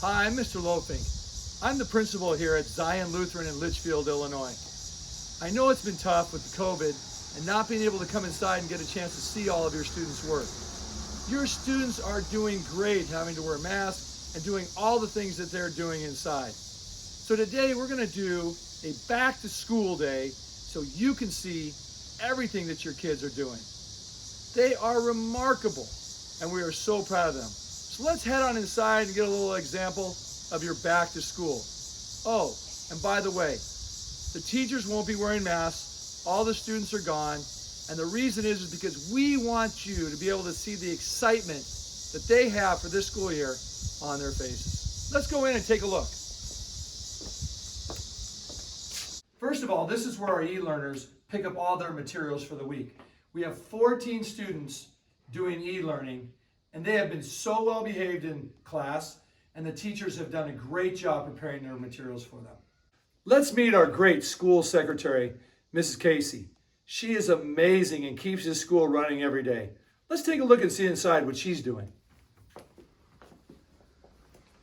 Hi, I'm Mr. Lofink. I'm the principal here at Zion Lutheran in Litchfield, Illinois. I know it's been tough with the COVID and not being able to come inside and get a chance to see all of your students' work. Your students are doing great having to wear masks and doing all the things that they're doing inside. So today we're going to do a back to school day so you can see everything that your kids are doing. They are remarkable and we are so proud of them. So let's head on inside and get a little example of your back to school. Oh, and by the way, the teachers won't be wearing masks, all the students are gone, and the reason is because we want you to be able to see the excitement that they have for this school year on their faces. Let's go in and take a look. First of all, this is where our e-learners pick up all their materials for the week. We have 14 students doing e-learning, and they have been so well behaved in class, and the teachers have done a great job preparing their materials for them. Let's meet our great school secretary, Mrs. Casey. She is amazing and keeps this school running every day. Let's take a look and see inside what she's doing.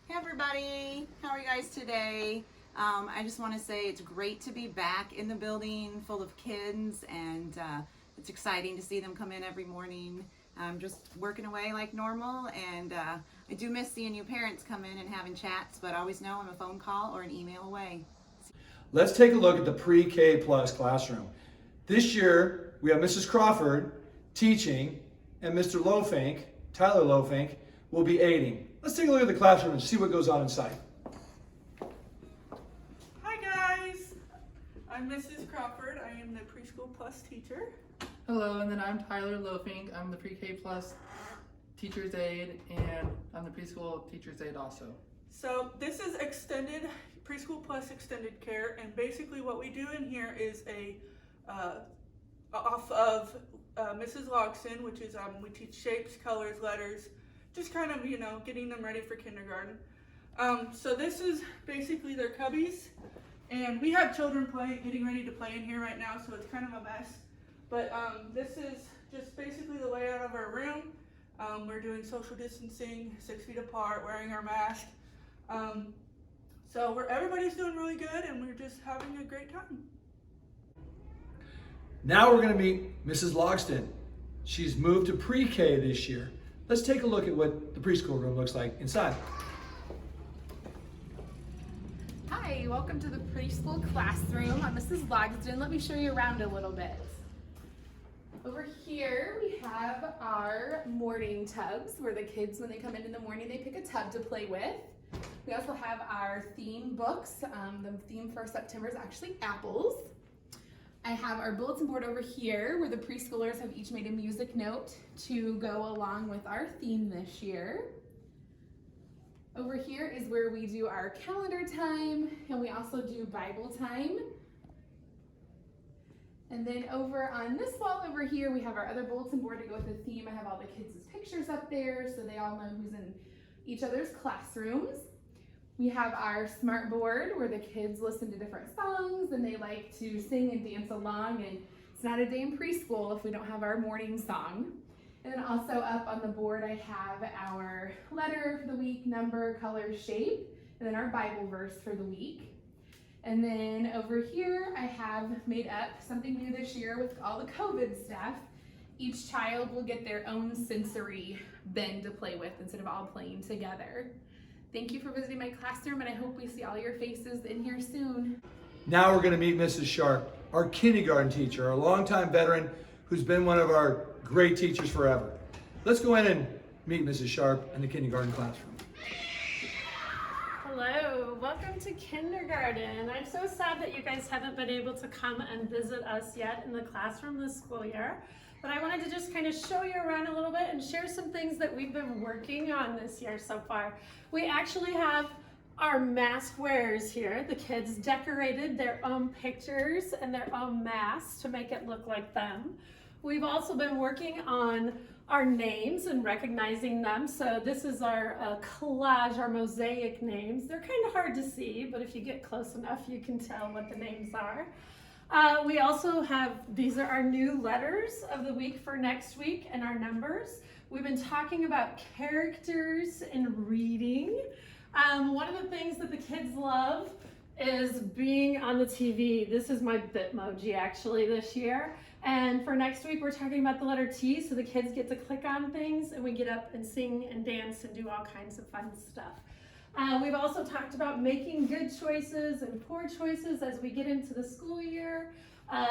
Hey everybody, how are you guys today? I just want to say it's great to be back in the building full of kids, and it's exciting to see them come in every morning. I'm just working away like normal, and I do miss seeing you parents come in and having chats, but always know I'm a phone call or an email away. Let's take a look at the pre-K plus classroom. This year, we have Mrs. Crawford teaching, and Mr. Lofink, Tyler Lofink, will be aiding. Let's take a look at the classroom and see what goes on inside. Hi guys, I'm Mrs. Crawford. I am the Preschool Plus teacher. Hello, and then I'm Tyler Lofink. I'm the Pre-K Plus Teacher's Aide, and I'm the Preschool Teacher's Aide also. So this is extended Preschool Plus extended care, and basically what we do in here is off of Mrs. Logston, which is we teach shapes, colors, letters, just kind of getting them ready for kindergarten. So this is basically their cubbies, and we have children getting ready to play in here right now, so it's kind of a mess. But this is just basically the layout of our room. We're doing social distancing, 6 feet apart, wearing our mask. So everybody's doing really good, and we're just having a great time. Now we're going to meet Mrs. Logston. She's moved to pre-K this year. Let's take a look at what the preschool room looks like inside. Hi, welcome to the preschool classroom. I'm Mrs. Logston. Let me show you around a little bit. Over here we have our morning tubs where the kids, when they come in the morning, they pick a tub to play with. We also have our theme books. The theme for September is actually apples. I have our bulletin board over here where the preschoolers have each made a music note to go along with our theme this year. Over here is where we do our calendar time, and we also do Bible time. And then over on this wall over here, we have our other bulletin board to go with the theme. I have all the kids' pictures up there so they all know who's in each other's classrooms. We have our smart board where the kids listen to different songs and they like to sing and dance along, and it's not a day in preschool if we don't have our morning song. And then also up on the board I have our letter for the week, number, color, shape, and then our Bible verse for the week. And then over here, I have made up something new this year with all the COVID stuff. Each child will get their own sensory bin to play with instead of all playing together. Thank you for visiting my classroom, and I hope we see all your faces in here soon. Now we're going to meet Mrs. Sharp, our kindergarten teacher, a longtime veteran who's been one of our great teachers forever. Let's go in and meet Mrs. Sharp in the kindergarten classroom. Hello, welcome to kindergarten. I'm so sad that you guys haven't been able to come and visit us yet in the classroom this school year, but I wanted to just kind of show you around a little bit and share some things that we've been working on this year so far. We actually have our mask wearers here. The kids decorated their own pictures and their own masks to make it look like them. We've also been working on our names and recognizing them. So this is our collage, our mosaic names. They're kind of hard to see, but if you get close enough, you can tell what the names are. We also have, these are our new letters of the week for next week and our numbers. We've been talking about characters in reading. One of the things that the kids love is being on the TV. This is my Bitmoji actually this year. And for next week, we're talking about the letter T, so the kids get to click on things and we get up and sing and dance and do all kinds of fun stuff. We've also talked about making good choices and poor choices as we get into the school year.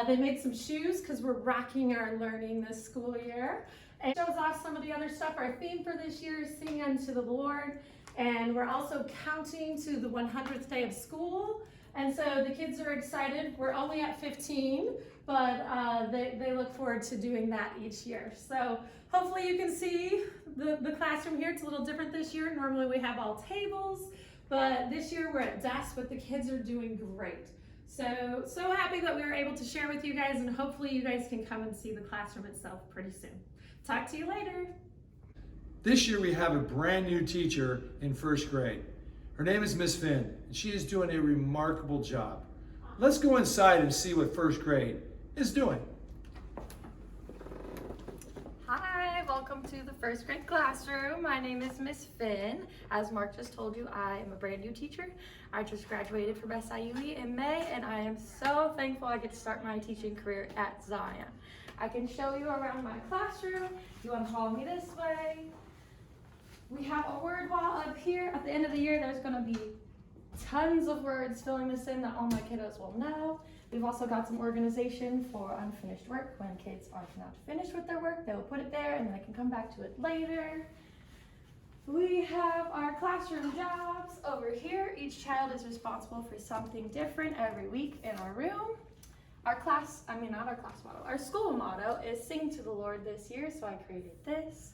They made some shoes because we're rocking our learning this school year. And it shows off some of the other stuff. Our theme for this year is Sing Unto the Lord. And we're also counting to the 100th day of school. And so the kids are excited. We're only at 15, but they look forward to doing that each year. So hopefully you can see the classroom here. It's a little different this year. Normally we have all tables, but this year we're at desks, but the kids are doing great. So happy that we were able to share with you guys, and hopefully you guys can come and see the classroom itself pretty soon. Talk to you later. This year we have a brand new teacher in first grade. Her name is Miss Finn, and she is doing a remarkable job. Let's go inside and see what first grade is doing. Hi, welcome to the first grade classroom. My name is Miss Finn. As Mark just told you, I am a brand new teacher. I just graduated from SIUE in May, and I am so thankful I get to start my teaching career at Zion. I can show you around my classroom. You want to follow me this way? We have a word wall up here. At the end of the year, there's going to be tons of words filling this in that all my kiddos will know. We've also got some organization for unfinished work. When kids are not finished with their work, they will put it there and they can come back to it later. We have our classroom jobs over here. Each child is responsible for something different every week in our room. Our school motto is Sing to the Lord this year, so I created this.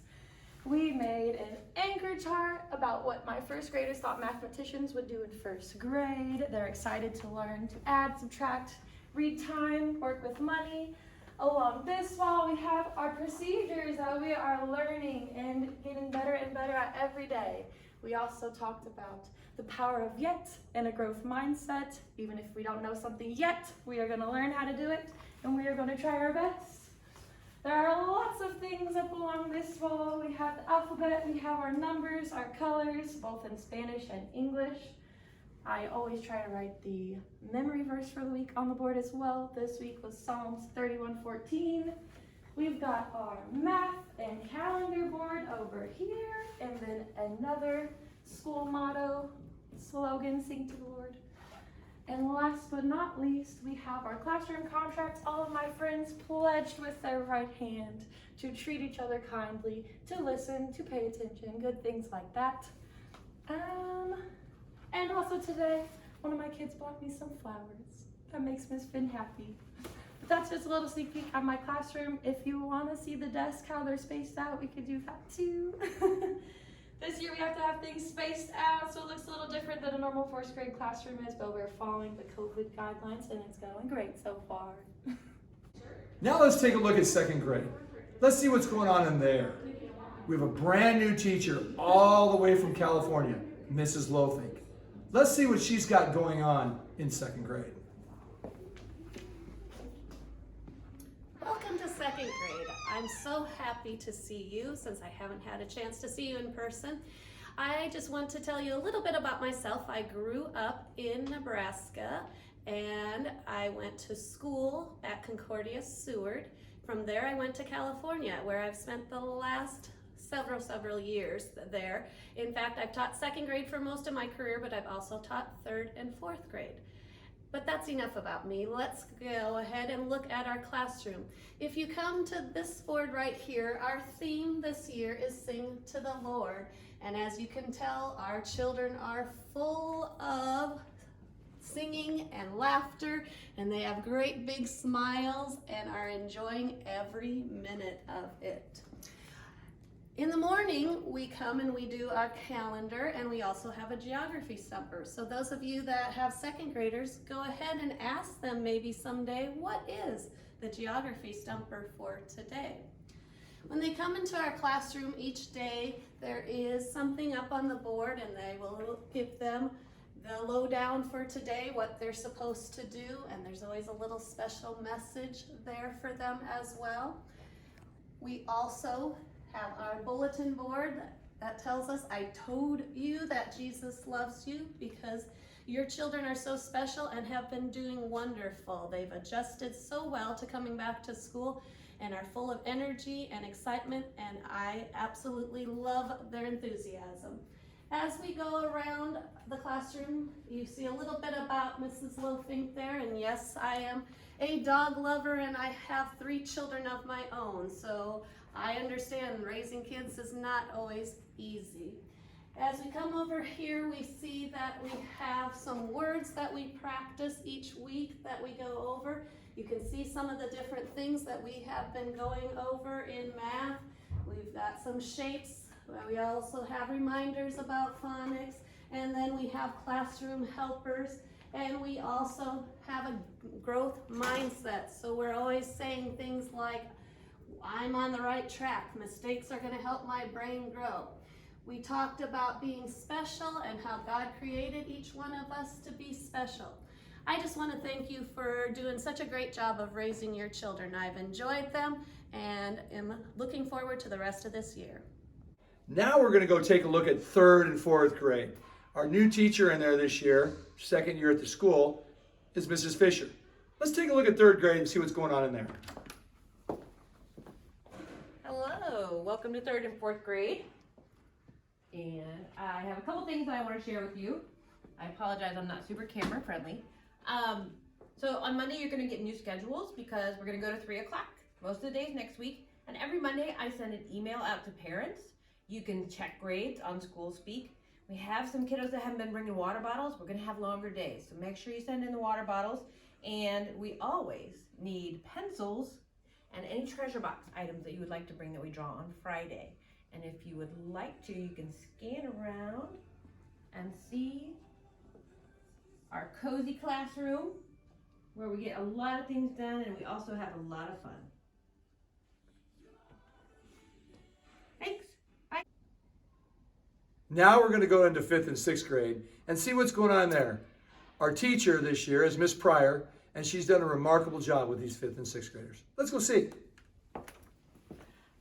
We made an anchor chart about what my first graders thought mathematicians would do in first grade. They're excited to learn to add, subtract, read time, work with money. Along this wall, we have our procedures that we are learning and getting better and better at every day. We also talked about the power of yet and a growth mindset. Even if we don't know something yet, we are going to learn how to do it, and we are going to try our best. There are lots of things up along this wall. We have the alphabet, we have our numbers, our colors, both in Spanish and English. I always try to write the memory verse for the week on the board as well. This week was Psalms 31:14. We've got our math and calendar board over here, and then another school motto, slogan, Sing to the Lord. And last but not least, we have our classroom contracts. All of my friends pledged with their right hand to treat each other kindly, to listen, to pay attention, good things like that. And also today, one of my kids bought me some flowers. That makes Miss Finn happy. But that's just a little sneak peek at my classroom. If you want to see the desk, how they're spaced out, we could do that too. This year we have to have things spaced out, so it looks a little different than a normal first grade classroom is, but we're following the COVID guidelines and it's going great so far. Now let's take a look at second grade. Let's see what's going on in there. We have a brand new teacher all the way from California, Mrs. Lothink. Let's see what she's got going on in second grade. Welcome to second grade. I'm so happy to see you since I haven't had a chance to see you in person. I just want to tell you a little bit about myself. I grew up in Nebraska and I went to school at Concordia Seward. From there I went to California, where I've spent the last several years there. In fact, I've taught second grade for most of my career, but I've also taught third and fourth grade. But that's enough about me. Let's go ahead and look at our classroom. If you come to this board right here, our theme this year is Sing to the Lord. And as you can tell, our children are full of singing and laughter, and they have great big smiles and are enjoying every minute of it. In the morning, we come and we do our calendar, and we also have a geography stumper. So those of you that have second graders, go ahead and ask them maybe someday, what is the geography stumper for today? When they come into our classroom each day, there is something up on the board, and they will give them the lowdown for today, what they're supposed to do, and there's always a little special message there for them as well. We also have our bulletin board That tells us, I told you that Jesus loves you, because your children are so special and have been doing wonderful. They've adjusted so well to coming back to school and are full of energy and excitement, and I absolutely love their enthusiasm. As we go around the classroom, you see a little bit about Mrs. Lofink there, and yes, I am a dog lover and I have 3 children of my own, so I understand raising kids is not always easy. As we come over here, we see that we have some words that we practice each week that we go over. You can see some of the different things that we have been going over in math. We've got some shapes. We also have reminders about phonics, and then we have classroom helpers, and we also have a growth mindset. So we're always saying things like, I'm on the right track. Mistakes are going to help my brain grow. We talked about being special and how God created each one of us to be special. I just want to thank you for doing such a great job of raising your children. I've enjoyed them and am looking forward to the rest of this year. Now we're going to go take a look at 3rd and 4th grade. Our new teacher in there this year, 2nd year at the school, is Mrs. Fisher. Let's take a look at 3rd grade and see what's going on in there. Hello, welcome to 3rd and 4th grade. And I have a couple things that I want to share with you. I apologize, I'm not super camera friendly. So on Monday, you're going to get new schedules because we're going to go to 3 o'clock most of the days next week. And every Monday, I send an email out to parents. You can check grades on School Speak. We have some kiddos that haven't been bringing water bottles. We're going to have longer days. So make sure you send in the water bottles. And we always need pencils and any treasure box items that you would like to bring that we draw on Friday. And if you would like to, you can scan around and see our cozy classroom where we get a lot of things done and we also have a lot of fun. Thanks. Bye. Now we're going to go into 5th and 6th grade and see what's going on there. Our teacher this year is Miss Pryor, and she's done a remarkable job with these 5th and 6th graders. Let's go see.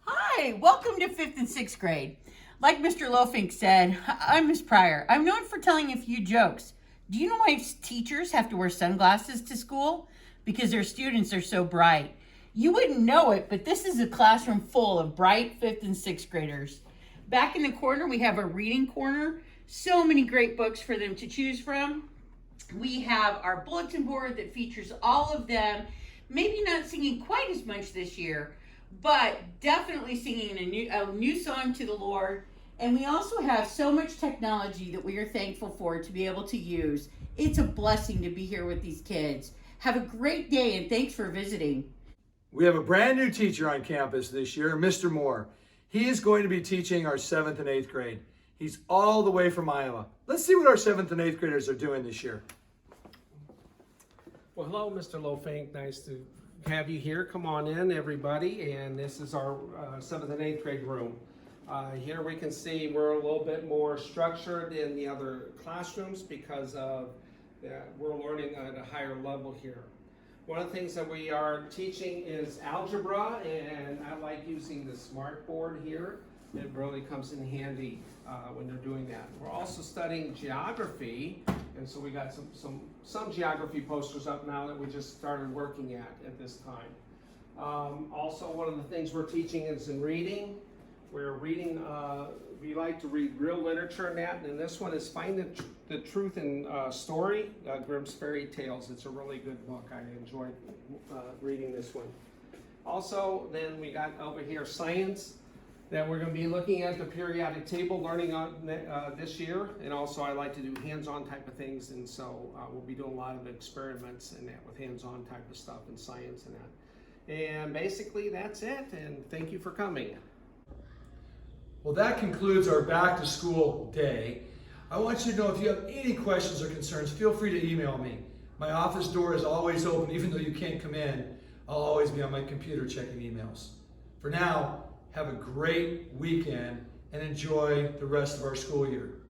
Hi, welcome to 5th and 6th grade. Like Mr. Lofink said, I'm Miss Pryor. I'm known for telling a few jokes. Do you know why teachers have to wear sunglasses to school? Because their students are so bright. You wouldn't know it, but this is a classroom full of bright 5th and 6th graders. Back in the corner, we have a reading corner. So many great books for them to choose from. We have our bulletin board that features all of them, maybe not singing quite as much this year, but definitely singing a new song to the Lord. And we also have so much technology that we are thankful for to be able to use. It's a blessing to be here with these kids. Have a great day, and thanks for visiting. We have a brand new teacher on campus this year, Mr. Moore. He is going to be teaching our 7th and 8th grade. He's all the way from Iowa. Let's see what our 7th and 8th graders are doing this year. Well, hello, Mr. Lofink. Nice to have you here. Come on in, everybody. And this is our 7th and 8th grade room. Here we can see we're a little bit more structured in the other classrooms because we're learning at a higher level here. One of the things that we are teaching is algebra, and I like using the smart board here. It really comes in handy when they're doing that. We're also studying geography, and so we got some geography posters up now that we just started working at this time. Also, one of the things we're teaching is in reading. We're reading, we like to read real literature in that, and this one is Find the Truth in Story, Grimm's Fairy Tales. It's a really good book. I enjoyed reading this one. Also, then we got over here science, that we're going to be looking at the periodic table, learning on this year, and also I like to do hands-on type of things, and so we'll be doing a lot of experiments in that with hands-on type of stuff in science and that. And basically that's it, and thank you for coming. Well, that concludes our back to school day. I want you to know if you have any questions or concerns, feel free to email me. My office door is always open, even though you can't come in. I'll always be on my computer checking emails. For now, have a great weekend and enjoy the rest of our school year.